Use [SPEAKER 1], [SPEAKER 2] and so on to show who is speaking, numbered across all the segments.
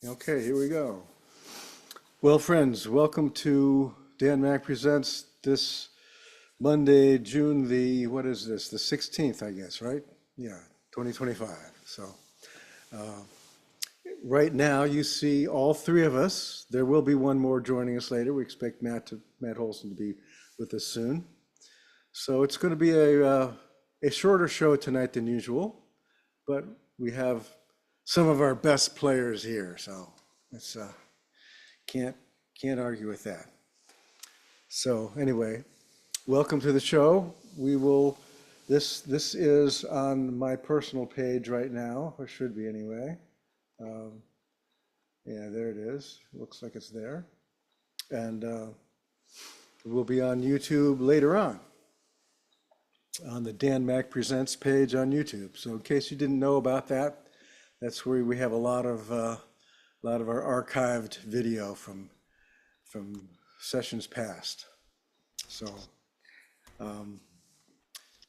[SPEAKER 1] Okay, here we go. Well, friends, welcome to Dan Mack Presents this Monday, June what is this? The 16th, I guess, right? Yeah, 2025. So right now you see all three of us. There will be one more joining us later. We expect Matt Holsen to be with us soon. So it's going to be a shorter show tonight than usual, but we have some of our best players here, so it's can't argue with that. So anyway, welcome to the show. This is on my personal page right now, or should be anyway. Yeah, there it is. Looks like it's there, and it will be on YouTube later on the Dan Mack Presents page on YouTube. So in case you didn't know about that, that's where we have a lot of our archived video from sessions past. So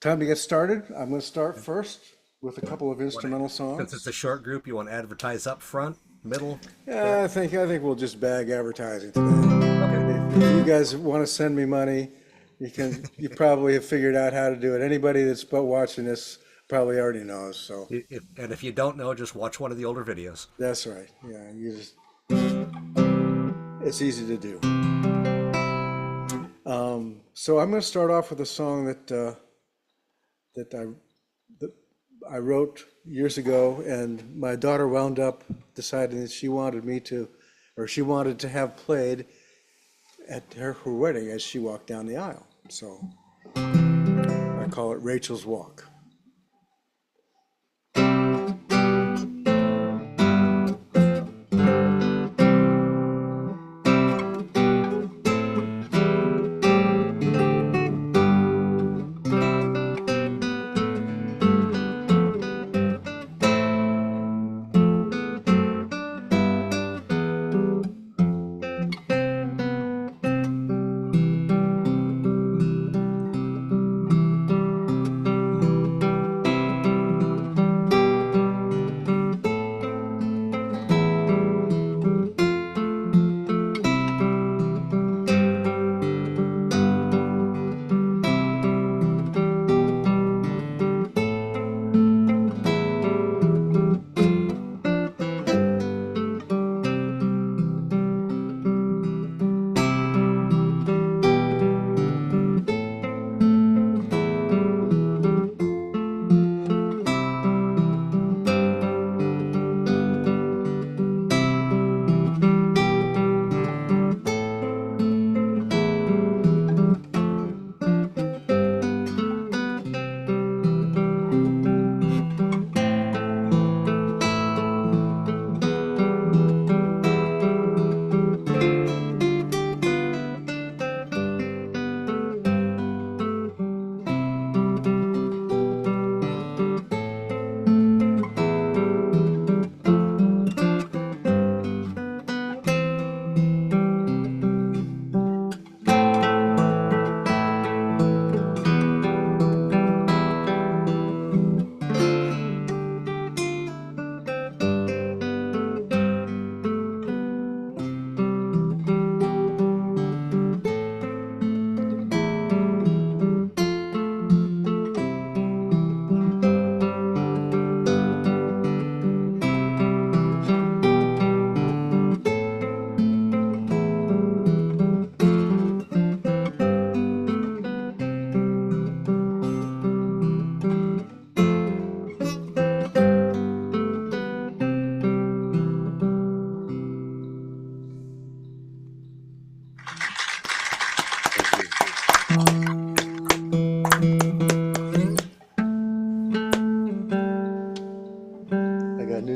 [SPEAKER 1] time to get started. I'm going to start first with a couple of instrumental songs.
[SPEAKER 2] Since it's a short group, you want to advertise up front, middle?
[SPEAKER 1] Yeah, I think we'll just bag advertising today.
[SPEAKER 2] Okay.
[SPEAKER 1] If you guys want to send me money, you probably have figured out how to do it. Anybody that's watching this probably already knows. So
[SPEAKER 2] And if you don't know, just watch one of the older videos.
[SPEAKER 1] that's right. Yeah, it's easy to do. So I'm going to start off with a song that I wrote years ago, and my daughter wound up deciding that she wanted to have played at her wedding as she walked down the aisle. So I call it Rachel's Walk.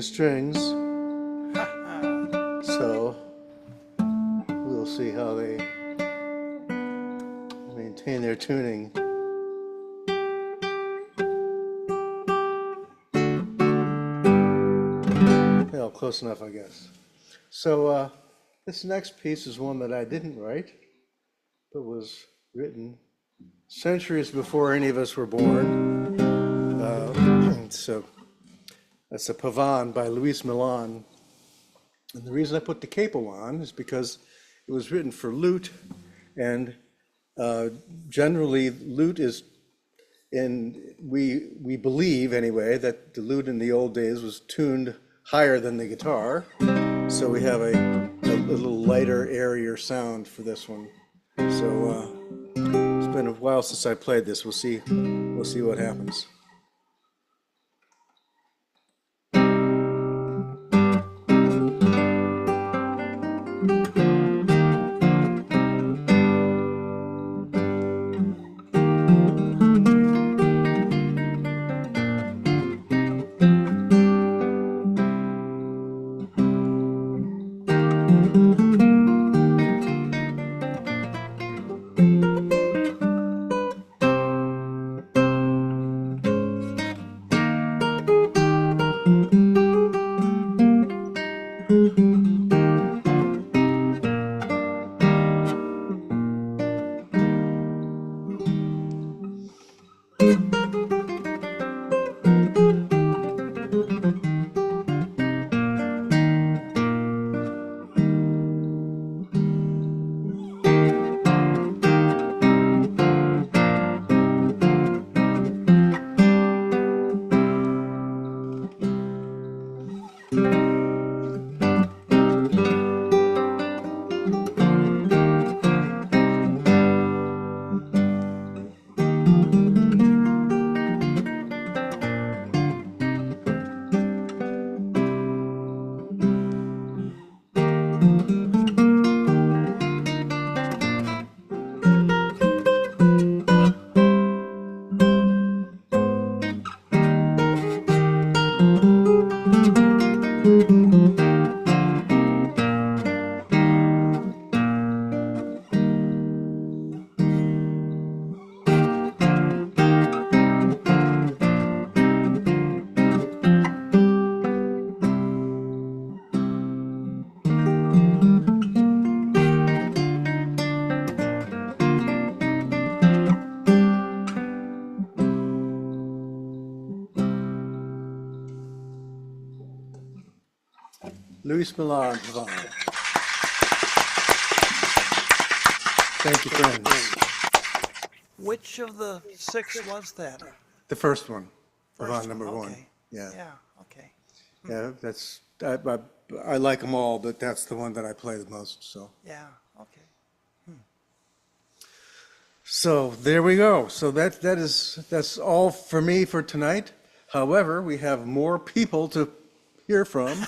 [SPEAKER 1] Strings, so we'll see how they maintain their tuning. Well, close enough, I guess. So this next piece is one that I didn't write, but was written centuries before any of us were born. So that's a Pavane by Luis Milan. And the reason I put the capo on is because it was written for lute, and uh, generally lute is we believe anyway that the lute in the old days was tuned higher than the guitar, so we have a little lighter, airier sound for this one. So it's been a while since I played this. We'll see what happens. Luis Milan. Thank you, friends.
[SPEAKER 3] Which of the 6 was that?
[SPEAKER 1] The first one,
[SPEAKER 3] First
[SPEAKER 1] Pavon number
[SPEAKER 3] one,
[SPEAKER 1] one.
[SPEAKER 3] okay.
[SPEAKER 1] Yeah,
[SPEAKER 3] Yeah, okay.
[SPEAKER 1] yeah. I like them all, but that's the one that I play the most. So.
[SPEAKER 3] Yeah, okay.
[SPEAKER 1] So there we go. So that's all for me for tonight. However, we have more people to hear from,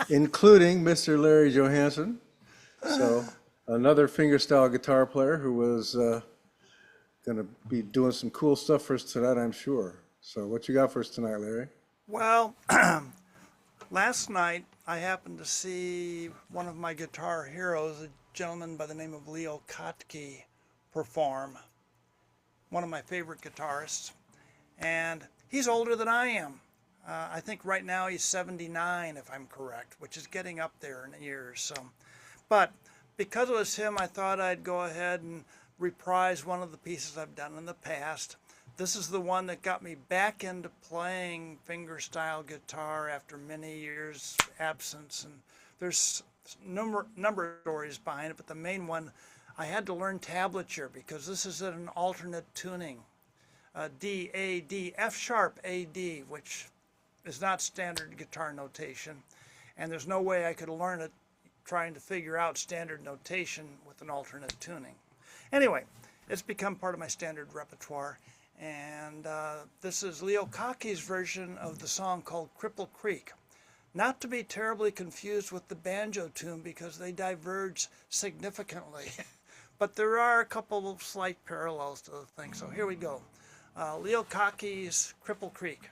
[SPEAKER 1] including Mr. Larry Johansen. So another fingerstyle guitar player who was going to be doing some cool stuff for us tonight, I'm sure. So what you got for us tonight, Larry?
[SPEAKER 3] Well, last night I happened to see one of my guitar heroes, a gentleman by the name of Leo Kottke, perform. One of my favorite guitarists. And he's older than I am. I think right now he's 79, if I'm correct, which is getting up there in years. So, but because it was him, I thought I'd go ahead and reprise one of the pieces I've done in the past. This is the one that got me back into playing fingerstyle guitar after many years absence. And there's number of stories behind it, but the main one, I had to learn tablature because this is an alternate tuning. D, A, D, F sharp, A, D, which is not standard guitar notation. And there's no way I could learn it trying to figure out standard notation with an alternate tuning. Anyway, it's become part of my standard repertoire. And this is Leo Kottke's version of the song called Cripple Creek. Not to be terribly confused with the banjo tune because they diverge significantly. But there are a couple of slight parallels to the thing. So here we go. Leo Kottke's Cripple Creek.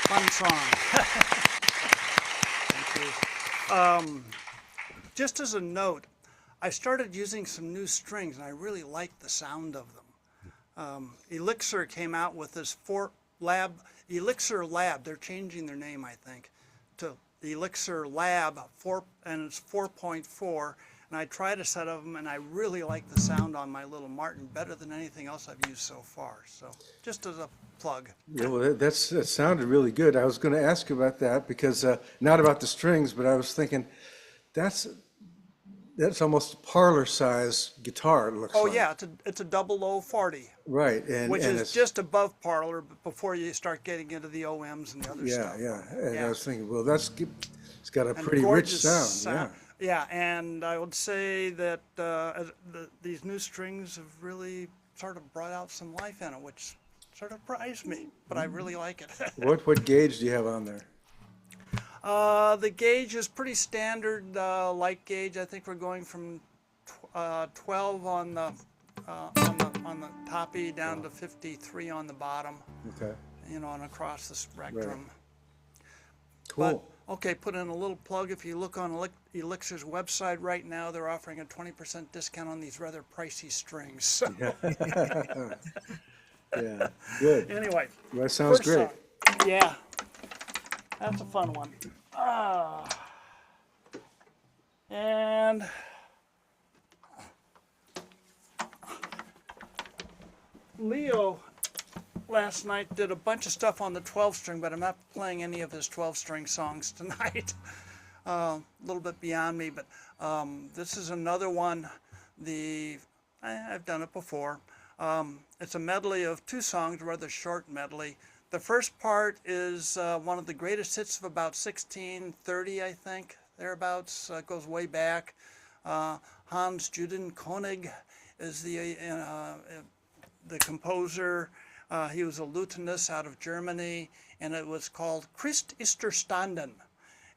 [SPEAKER 3] Fun song. Thank you. Just as a note, I started using some new strings, and I really like the sound of them. Elixir came out with this Elixir Lab. They're changing their name, I think, to Elixir Lab 4, and it's 4.4. And I tried a set of them, and I really like the sound on my little Martin better than anything else I've used so far. So, just as a plug.
[SPEAKER 1] Yeah, well, that sounded really good. I was going to ask you about that because not about the strings, but I was thinking that's almost a parlor size guitar. It looks
[SPEAKER 3] Oh
[SPEAKER 1] like.
[SPEAKER 3] yeah, it's a double O40,
[SPEAKER 1] Right, and
[SPEAKER 3] which
[SPEAKER 1] and
[SPEAKER 3] is
[SPEAKER 1] it's,
[SPEAKER 3] just above parlor, but before you start getting into the OMs and the other
[SPEAKER 1] yeah,
[SPEAKER 3] stuff.
[SPEAKER 1] yeah. And
[SPEAKER 3] Yeah.
[SPEAKER 1] I was thinking, well, it's got a
[SPEAKER 3] And
[SPEAKER 1] pretty rich
[SPEAKER 3] gorgeous
[SPEAKER 1] sound.
[SPEAKER 3] Yeah, and I would say that these new strings have really sort of brought out some life in it, which sort of surprised me, but I really like it.
[SPEAKER 1] Yeah. What gauge do you have on there?
[SPEAKER 3] The gauge is pretty standard light gauge. I think we're going from 12 on the toppy down to 53 on the bottom.
[SPEAKER 1] Okay.
[SPEAKER 3] You know, and across the spectrum.
[SPEAKER 1] Cool.
[SPEAKER 3] But, okay, put in a little plug. If you look on Elixir's website right now, they're offering a 20% discount on these rather pricey strings. So,
[SPEAKER 1] Yeah. Good.
[SPEAKER 3] anyway,
[SPEAKER 1] Well, that sounds
[SPEAKER 3] first
[SPEAKER 1] great.
[SPEAKER 3] song. Yeah, that's a fun one. And Leo last night did a bunch of stuff on the 12 string, but I'm not playing any of his 12 string songs tonight. A little bit beyond me, but this is another one. I've done it before. It's a medley of 2 songs, rather short medley. The first part is one of the greatest hits of about 1630, I think, thereabouts. Goes way back. Hans Juden Koenig is the composer. He was a lutenist out of Germany, and it was called Christ ist erstanden.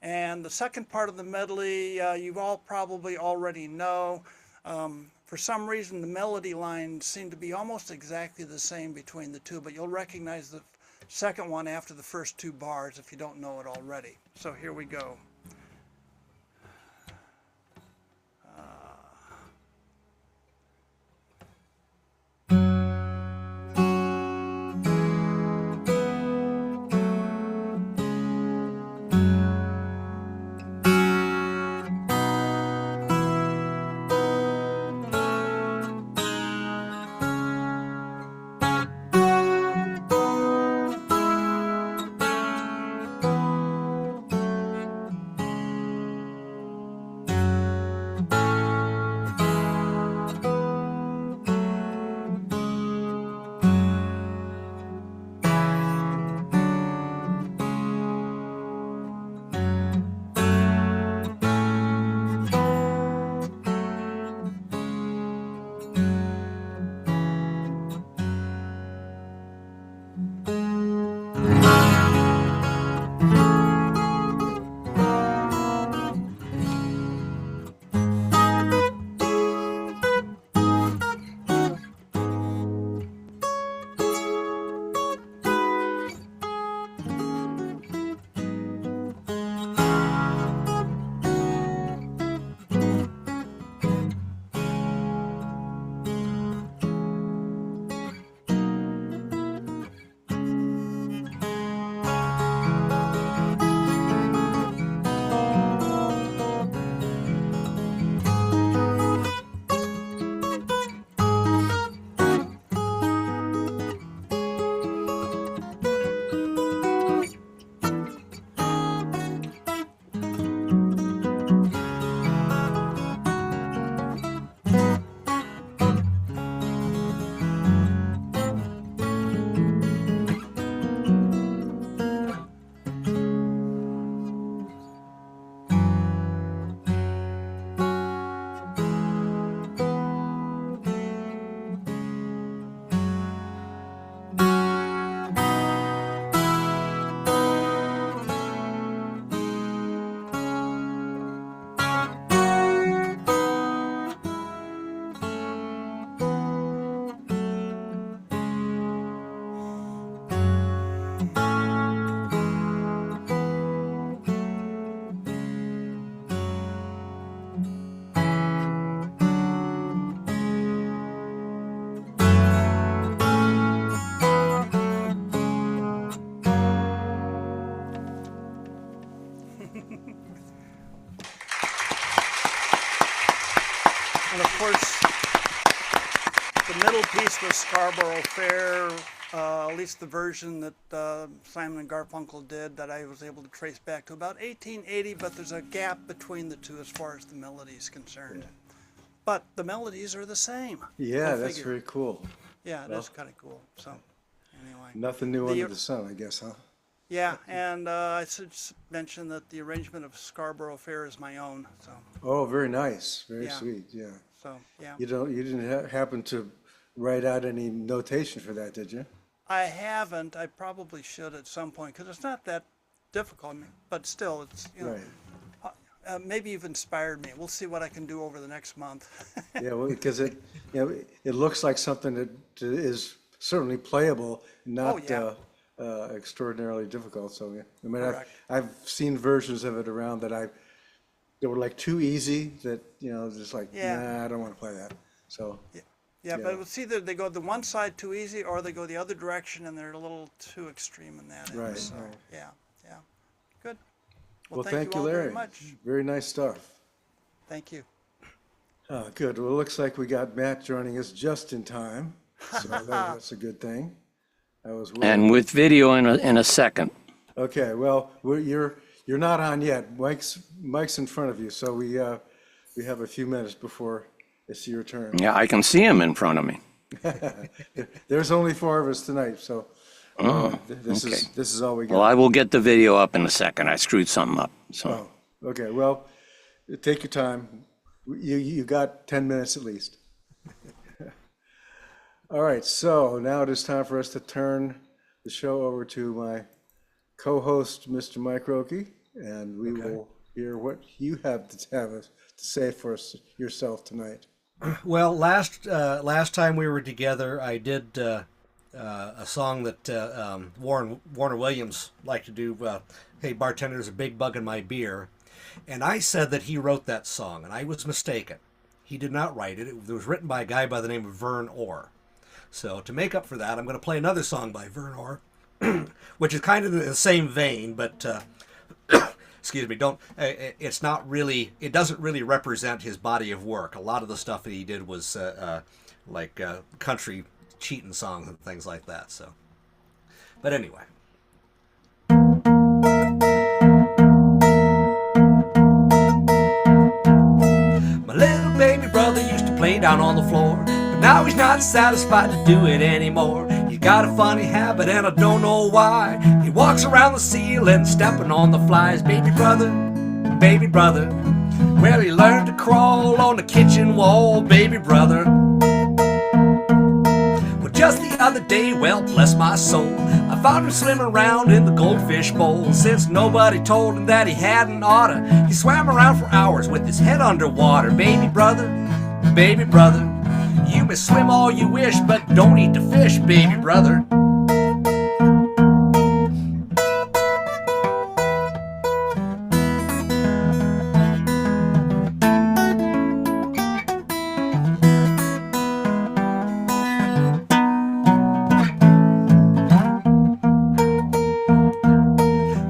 [SPEAKER 3] And the second part of the medley, you all probably already know. For some reason, the melody lines seem to be almost exactly the same between the two, but you'll recognize the second one after the first 2 bars if you don't know it already. So here we go. And of course, the middle piece was Scarborough Fair, at least the version that Simon and Garfunkel did that I was able to trace back to about 1880, but there's a gap between the two as far as the melody is concerned. But the melodies are the same.
[SPEAKER 1] Yeah,
[SPEAKER 3] Go
[SPEAKER 1] that's
[SPEAKER 3] figure.
[SPEAKER 1] very cool.
[SPEAKER 3] Yeah,
[SPEAKER 1] Well,
[SPEAKER 3] that's kind of cool. So, anyway.
[SPEAKER 1] Nothing new under the sun, I guess, huh?
[SPEAKER 3] Yeah, and I should mention that the arrangement of Scarborough Fair is my own. So,
[SPEAKER 1] Oh, very nice. Very
[SPEAKER 3] Yeah.
[SPEAKER 1] sweet. Yeah.
[SPEAKER 3] yeah.
[SPEAKER 1] You didn't happen to write out any notation for that, did you?
[SPEAKER 3] I haven't. I probably should at some point because it's not that difficult, but still, it's
[SPEAKER 1] Right.
[SPEAKER 3] maybe you've inspired me. We'll see what I can do over the next month.
[SPEAKER 1] Yeah, well, because it looks like something that is certainly playable, not
[SPEAKER 3] yeah.
[SPEAKER 1] extraordinarily difficult. So yeah, I mean,
[SPEAKER 3] Correct.
[SPEAKER 1] I've seen versions of it around that were like too easy that just like
[SPEAKER 3] Yeah.
[SPEAKER 1] nah, I don't want to play that. So
[SPEAKER 3] Yeah, but it's either they go the one side too easy or they go the other direction and they're a little too extreme in that.
[SPEAKER 1] Right,
[SPEAKER 3] So,
[SPEAKER 1] right.
[SPEAKER 3] yeah. Good.
[SPEAKER 1] well,
[SPEAKER 3] thank you all
[SPEAKER 1] Larry.
[SPEAKER 3] very much.
[SPEAKER 1] Very nice stuff.
[SPEAKER 3] Thank you.
[SPEAKER 1] Good. Well, it looks like we got Matt joining us just in time, so that's a good thing. I was worried.
[SPEAKER 4] And with video in a second.
[SPEAKER 1] Okay, well, you're not on yet. Mike's in front of you, so we have a few minutes before it's your turn.
[SPEAKER 4] Yeah, I can see him in front of me.
[SPEAKER 1] There's only 4 of us tonight, so this
[SPEAKER 4] okay.
[SPEAKER 1] is all we got.
[SPEAKER 4] Well, I will get the video up in a second. I screwed something up. So
[SPEAKER 1] Oh, okay. Well, take your time. You got 10 minutes at least. All right. So now it is time for us to turn the show over to my co-host, Mr. Mike Rocke, and we will hear what you have to say for us yourself tonight.
[SPEAKER 2] Well, last time we were together, I did a song that Warner Williams liked to do. Hey, bartender, there's a big bug in my beer, and I said that he wrote that song, and I was mistaken. He did not write it. It was written by a guy by the name of Vern Orr. So to make up for that, I'm going to play another song by Vern Orr, which is kind of in the same vein, but excuse me, it's not really, it doesn't really represent his body of work. A lot of the stuff that he did was like country cheating songs and things like that. So, but anyway. My little baby brother used to play down on the floor, but now he's not satisfied to do it anymore. He's got a funny habit and I don't know why. He walks around the ceiling stepping on the flies. Baby brother, well, he learned to crawl on the kitchen wall. Baby brother, well, just the other day, well, bless my soul, I found him swimming around in the goldfish bowl. Since nobody told him that he hadn't oughta, he swam around for hours with his head underwater. Baby brother, you may swim all you wish, but don't eat the fish, baby brother.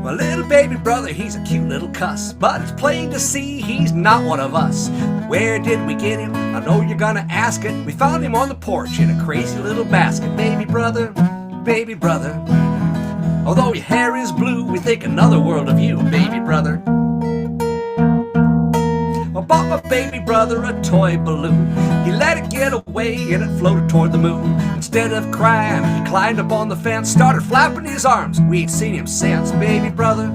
[SPEAKER 2] My little baby brother, he's a cute little cuss, but it's plain to see he's not one of us. Where did we get him? I know you're gonna ask it. We found him on the porch in a crazy little basket. Baby brother, although your hair is blue, we think another world of you, baby brother. I bought my baby brother a toy balloon. He let it get away and it floated toward the moon. Instead of crying, he climbed up on the fence, started flapping his arms. We ain't seen him since. Baby brother,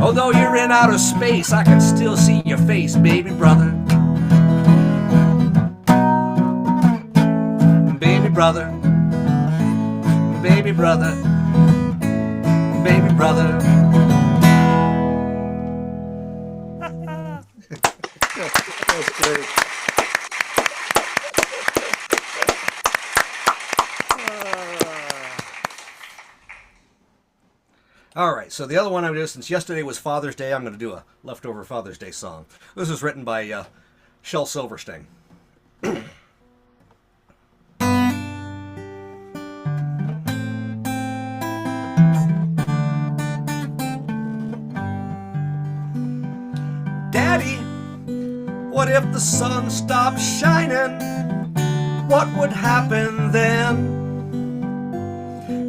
[SPEAKER 2] although you're in outer space, I can still see your face, baby brother. Baby brother, baby brother, baby brother.
[SPEAKER 1] That's great.
[SPEAKER 2] All right, so the other one I'm doing, since yesterday was Father's Day, I'm going to do a leftover Father's Day song. This was written by Shel Silverstein. Daddy, What if the sun stopped shining? What would happen then?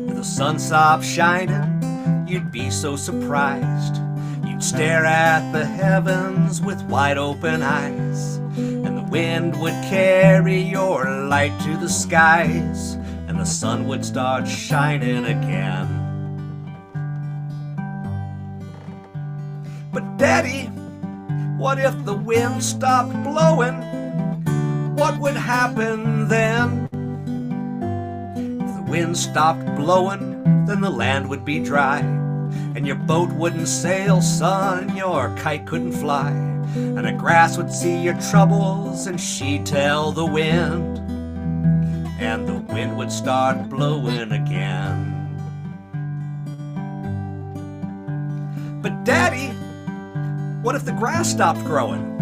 [SPEAKER 2] If the sun stopped shining, you'd be so surprised. You'd stare at the heavens with wide open eyes, and the wind would carry your light to the skies, and the sun would start shining again. But Daddy, what if the wind stopped blowing? What would happen then? If the wind stopped blowing, then the land would be dry, and your boat wouldn't sail, son, your kite couldn't fly, and the grass would see your troubles, and she'd tell the wind, and the wind would start blowing again. But Daddy, what if the grass stopped growing?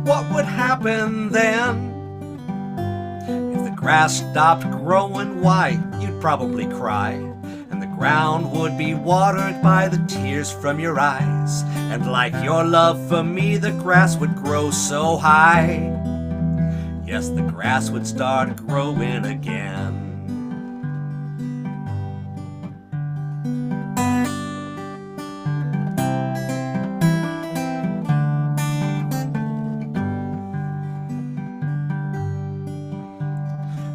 [SPEAKER 2] What would happen then? If the grass stopped growing, why, you'd probably cry, and the ground would be watered by the tears from your eyes, and like your love for me, the grass would grow so high. Yes, the grass would start growing again.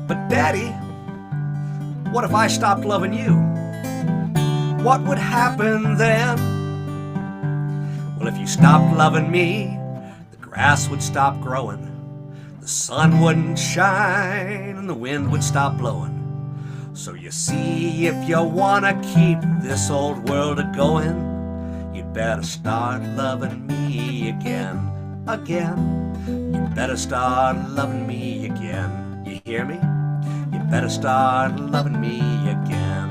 [SPEAKER 2] But Daddy, what if I stopped loving you? What would happen then? Well, if you stopped loving me, the grass would stop growing, the sun wouldn't shine, and the wind would stop blowing. So you see, if you wanna keep this old world a-going, you'd better start loving me again, again. You'd better start loving me again. You hear me? You better start loving me again.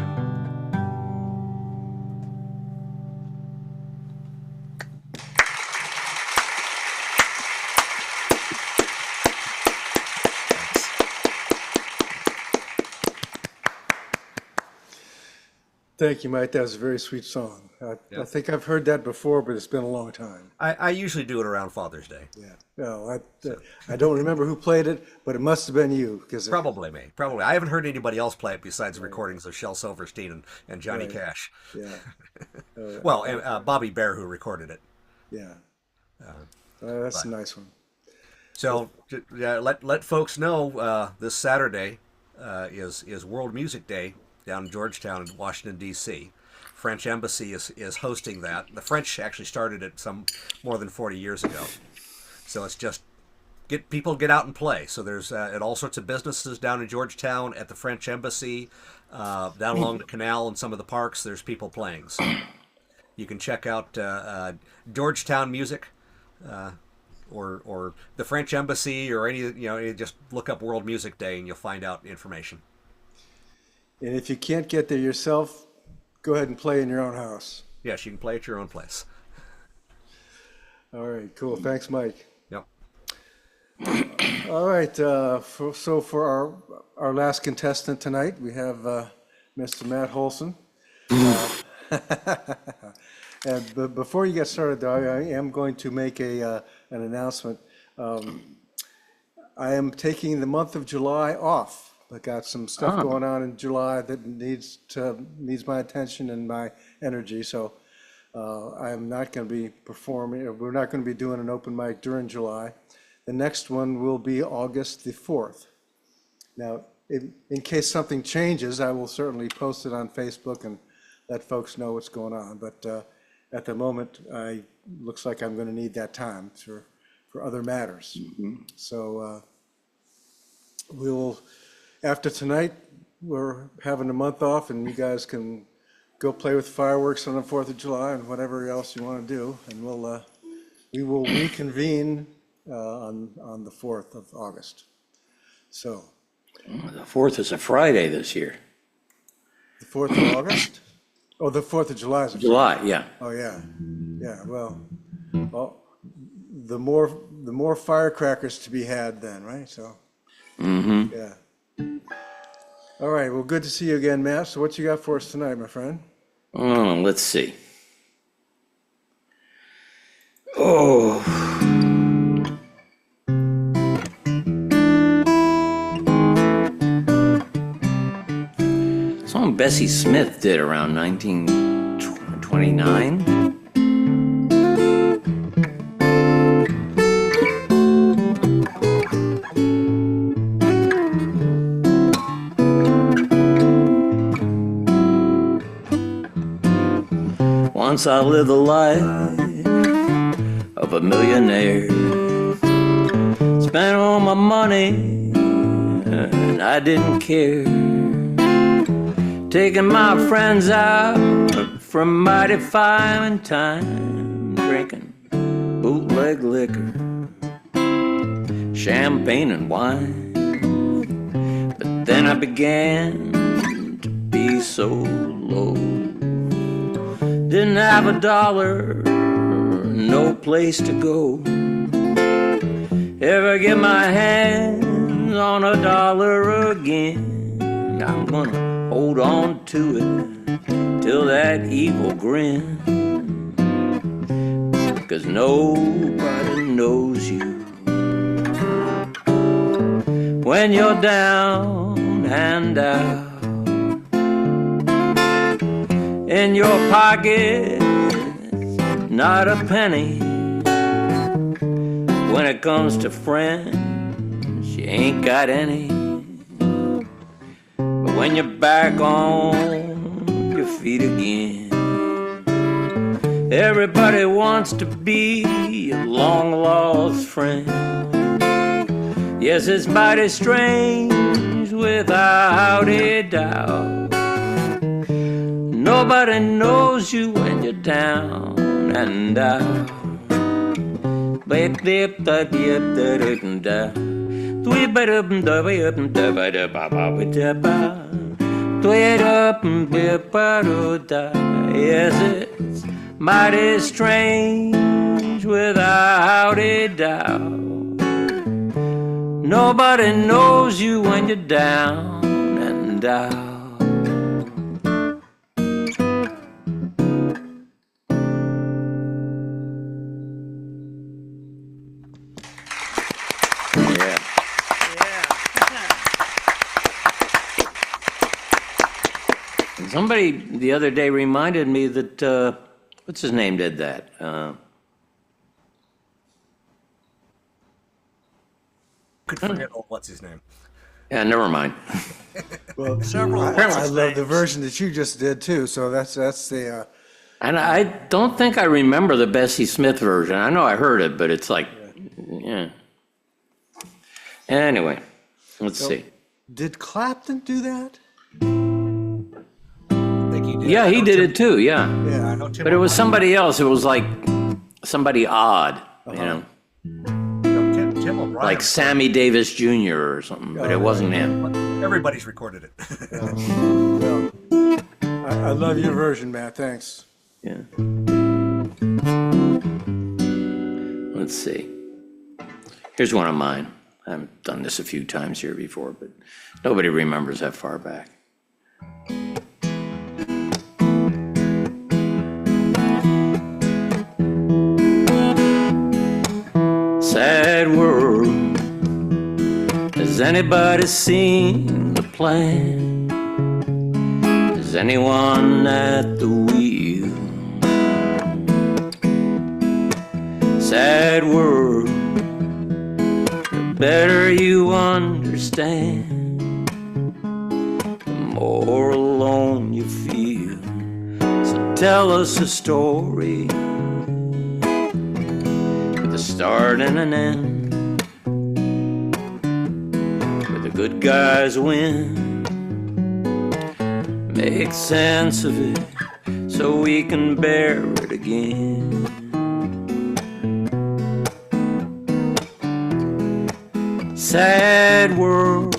[SPEAKER 1] Thank you, Mike. That was a very sweet song. I think I've heard that before, but it's been a long time.
[SPEAKER 2] I usually do it around Father's Day.
[SPEAKER 1] Yeah. Well, I don't remember who played it, but it must have been you.
[SPEAKER 2] Probably me. Probably. I haven't heard anybody else play it besides the recordings of Shel Silverstein and Johnny Cash.
[SPEAKER 1] Yeah.
[SPEAKER 2] Well, and Bobby Bear, who recorded it.
[SPEAKER 1] Yeah. That's a nice one.
[SPEAKER 2] So let folks know this Saturday is World Music Day down in Georgetown in Washington, D.C. French Embassy is hosting that. The French actually started it some more than 40 years ago. So it's just get out and play. So there's at all sorts of businesses down in Georgetown, at the French Embassy, down along the canal and some of the parks, there's people playing. So you can check out Georgetown Music or the French Embassy or any, just look up World Music Day and you'll find out information.
[SPEAKER 1] And if you can't get there yourself, go ahead and play in your own house.
[SPEAKER 2] Yes, you can play at your own place.
[SPEAKER 1] All right, cool. Thanks, Mike.
[SPEAKER 2] Yep.
[SPEAKER 1] All right. For our last contestant tonight, we have Mr. Matt Holsen. And before you get started, though, I am going to make an announcement. I am taking the month of July off. I got some stuff going on in July that needs my attention and my energy. So I am not going to be performing. We're not going to be doing an open mic during July. The next one will be August the 4th. Now, in case something changes, I will certainly post it on Facebook and let folks know what's going on. But at the moment, looks like I'm going to need that time for other matters. Mm-hmm. So we'll. After tonight, we're having a month off, and you guys can go play with fireworks on the 4th of July and whatever else you want to do. And we will reconvene on the 4th of August. So.
[SPEAKER 4] The 4th is a Friday this year.
[SPEAKER 1] The 4th of August? Oh, the 4th of July is a
[SPEAKER 4] July, yeah.
[SPEAKER 1] Oh, yeah. Yeah, well, the more firecrackers to be had then, right? So, yeah. All right, well, good to see you again, Matt. So what you got for us tonight, my friend?
[SPEAKER 4] Oh, let's see. Oh, Bessie Smith did around 1929. Once I lived the life of a millionaire. Spent all my money and I didn't care. Taking my friends out for mighty fine time, drinking bootleg liquor, champagne and wine. But then I began to be so low. Didn't have a dollar, no place to go. Ever get my hands on a dollar again, I'm gonna hold on to it till that evil grin. 'Cause nobody knows you when you're down and out. In your pocket, not a penny. When it comes to friends, you ain't got any. But when you're back on your feet again, everybody wants to be a long-lost friend. Yes, it's mighty strange without a doubt. Nobody knows you when you're down and out. Yes, it's mighty strange without a doubt. Nobody knows you when you're down and out. Somebody the other day reminded me that, what's his name did that?
[SPEAKER 2] Could forget what's his name.
[SPEAKER 4] Yeah, never mind.
[SPEAKER 1] Well,
[SPEAKER 3] Several
[SPEAKER 1] I love the
[SPEAKER 3] names.
[SPEAKER 1] version that you just did too. So that's the.
[SPEAKER 4] And I don't think I remember the Bessie Smith version. I know I heard it, but it's like, yeah. Anyway, let's see.
[SPEAKER 1] Did Clapton do that?
[SPEAKER 2] I think he did.
[SPEAKER 4] Yeah, he did it too, yeah.
[SPEAKER 1] Yeah.
[SPEAKER 4] But it was somebody else. It was like somebody odd, you know,
[SPEAKER 2] Tim O'Brien.
[SPEAKER 4] like Sammy Davis Jr. or something, but it wasn't him.
[SPEAKER 2] Everybody's recorded it.
[SPEAKER 1] Well, I love your version, Matt. Thanks.
[SPEAKER 4] Yeah. Let's see. Here's one of mine. I've done this a few times here before, but nobody remembers that far back. Sad world. Has anybody seen the plan? Is anyone at the wheel? Sad world. The better you understand, the more alone you feel. So tell us a story with a start and an end, where the good guys win. Make sense of it so we can bear it again. Sad world,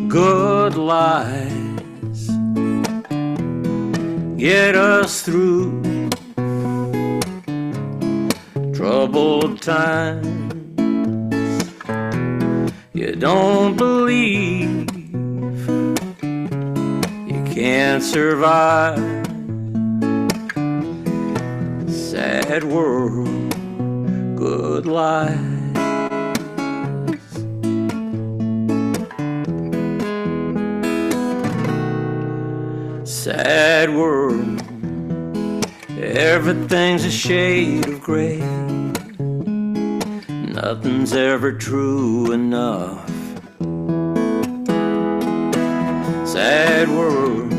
[SPEAKER 4] good lies get us through troubled times. You don't believe you can't survive. Sad world, good lies. Sad world, everything's a shade of gray. Nothing's ever true enough. Sad world,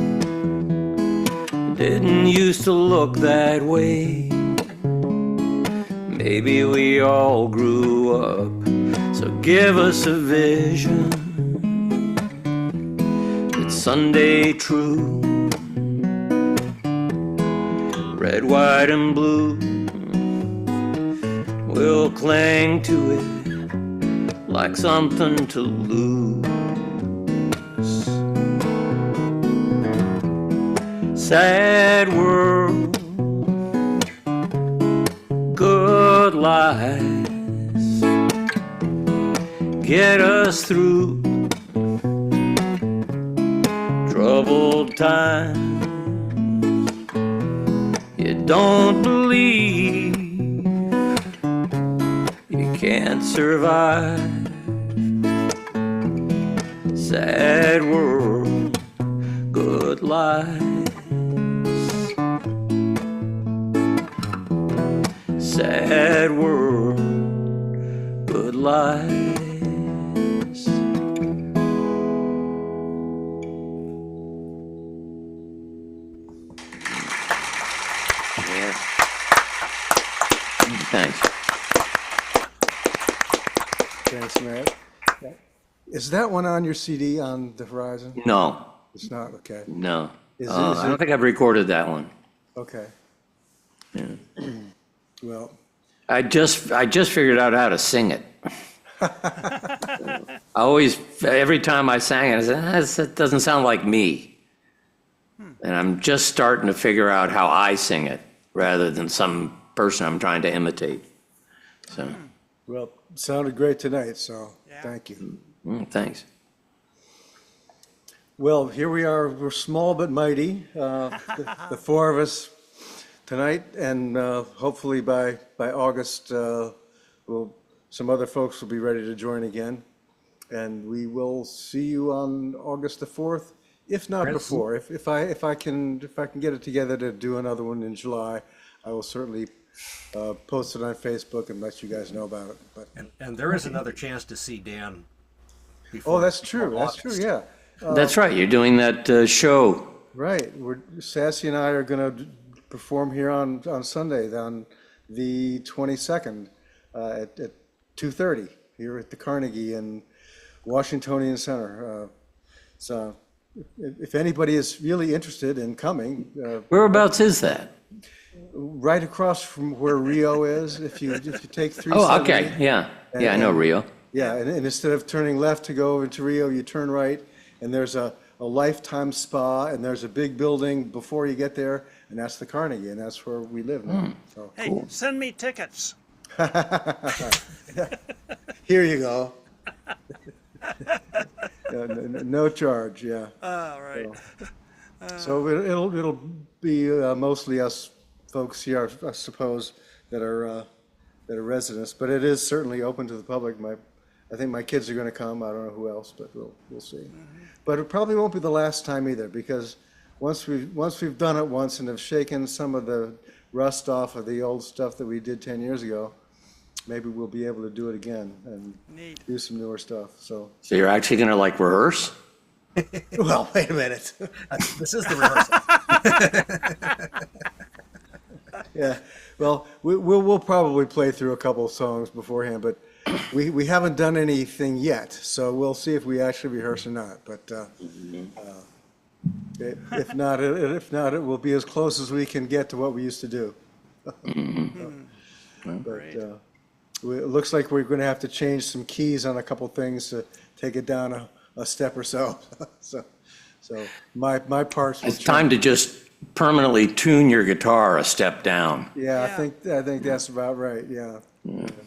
[SPEAKER 4] didn't used to look that way. Maybe we all grew up, so give us a vision that's Sunday true. Red, white, and blue, we'll cling to it like something to lose. Sad world, good lies get us through troubled times. You don't believe you can't survive. Sad world, good lies. Sad world, good lies. Yeah. Thanks.
[SPEAKER 1] Thanks, Matt. Is that one on your CD on the horizon?
[SPEAKER 4] No,
[SPEAKER 1] It's not, okay.
[SPEAKER 4] no.
[SPEAKER 1] Is
[SPEAKER 4] I
[SPEAKER 1] it-
[SPEAKER 4] don't think I've recorded that one.
[SPEAKER 1] Okay,
[SPEAKER 4] Yeah.
[SPEAKER 1] well,
[SPEAKER 4] I just figured out how to sing it. I always, every time I sang it, I said, that doesn't sound like me. And I'm just starting to figure out how I sing it rather than some person I'm trying to imitate. So,
[SPEAKER 1] well, sounded great tonight, so
[SPEAKER 3] Yeah.
[SPEAKER 1] thank you.
[SPEAKER 4] thanks.
[SPEAKER 1] Well, here we are, we're small but mighty, the four of us tonight, and hopefully by August, some other folks will be ready to join again. And we will see you on August the 4th, if not before. If I can get it together to do another one in July, I will certainly post it on Facebook and let you guys know about it. But
[SPEAKER 2] And there is another chance to see Dan.
[SPEAKER 1] oh, that's true. That's true.
[SPEAKER 2] August.
[SPEAKER 1] Yeah.
[SPEAKER 4] That's right, you're doing that show.
[SPEAKER 1] Right. Sassy and I are going to perform here on Sunday, on the 22nd at 2:30 here at the Carnegie in Washingtonian Center. So if anybody is really interested in coming,
[SPEAKER 4] Whereabouts is that?
[SPEAKER 1] right across from where Rio is, if you take 370.
[SPEAKER 4] Oh, okay, yeah. Yeah, I know Rio.
[SPEAKER 1] Yeah, and instead of turning left to go into Rio, you turn right, and there's a Lifetime spa, and there's a big building before you get there, and that's the Carnegie, and that's where we live now. So
[SPEAKER 3] Hey, send me tickets.
[SPEAKER 1] here you go. No charge, yeah.
[SPEAKER 3] All right.
[SPEAKER 1] So it'll be mostly us folks here, I suppose, that are residents, but it is certainly open to the public. I think my kids are going to come. I don't know who else, but we'll see. But it probably won't be the last time either, because once we've done it once and have shaken some of the rust off of the old stuff that we did 10 years ago, maybe we'll be able to do it again and
[SPEAKER 3] Neat.
[SPEAKER 1] do some newer stuff. So,
[SPEAKER 4] So you're actually gonna like rehearse?
[SPEAKER 1] well, wait a minute.
[SPEAKER 2] This is the rehearsal.
[SPEAKER 1] Yeah, well, we'll probably play through a couple of songs beforehand, but we haven't done anything yet, so we'll see if we actually rehearse or not. But if not, it will be as close as we can get to what we used to do. But it looks like we're going to have to change some keys on a couple things to take it down a step or so. So my parts will
[SPEAKER 4] It's time to just permanently tune your guitar a step down,
[SPEAKER 1] Yeah,
[SPEAKER 3] Yeah.
[SPEAKER 1] I think that's about right. Yeah,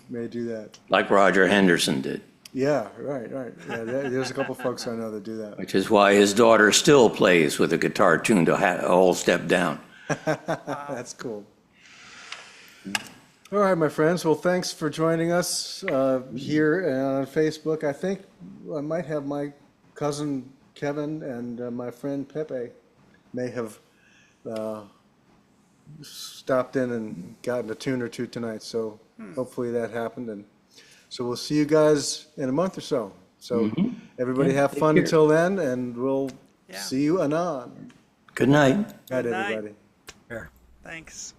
[SPEAKER 1] may do that.
[SPEAKER 4] like Roger Henderson did,
[SPEAKER 1] Yeah, right. Yeah, there's a couple folks I know that do that.
[SPEAKER 4] which is why his daughter still plays with a guitar tuned a whole step down.
[SPEAKER 1] That's cool. All right, my friends. Well, thanks for joining us here on Facebook. I think I might have my cousin Kevin and my friend Pepe may have stopped in and gotten a tune or two tonight. So hopefully that happened. And so we'll see you guys in a month or so. So everybody
[SPEAKER 4] Yeah,
[SPEAKER 1] have
[SPEAKER 4] take
[SPEAKER 1] fun
[SPEAKER 4] care.
[SPEAKER 1] until then, and we'll
[SPEAKER 3] Yeah.
[SPEAKER 1] see you anon.
[SPEAKER 4] Good night.
[SPEAKER 1] Night,
[SPEAKER 3] Good night.
[SPEAKER 1] everybody.
[SPEAKER 2] Here.
[SPEAKER 3] Thanks.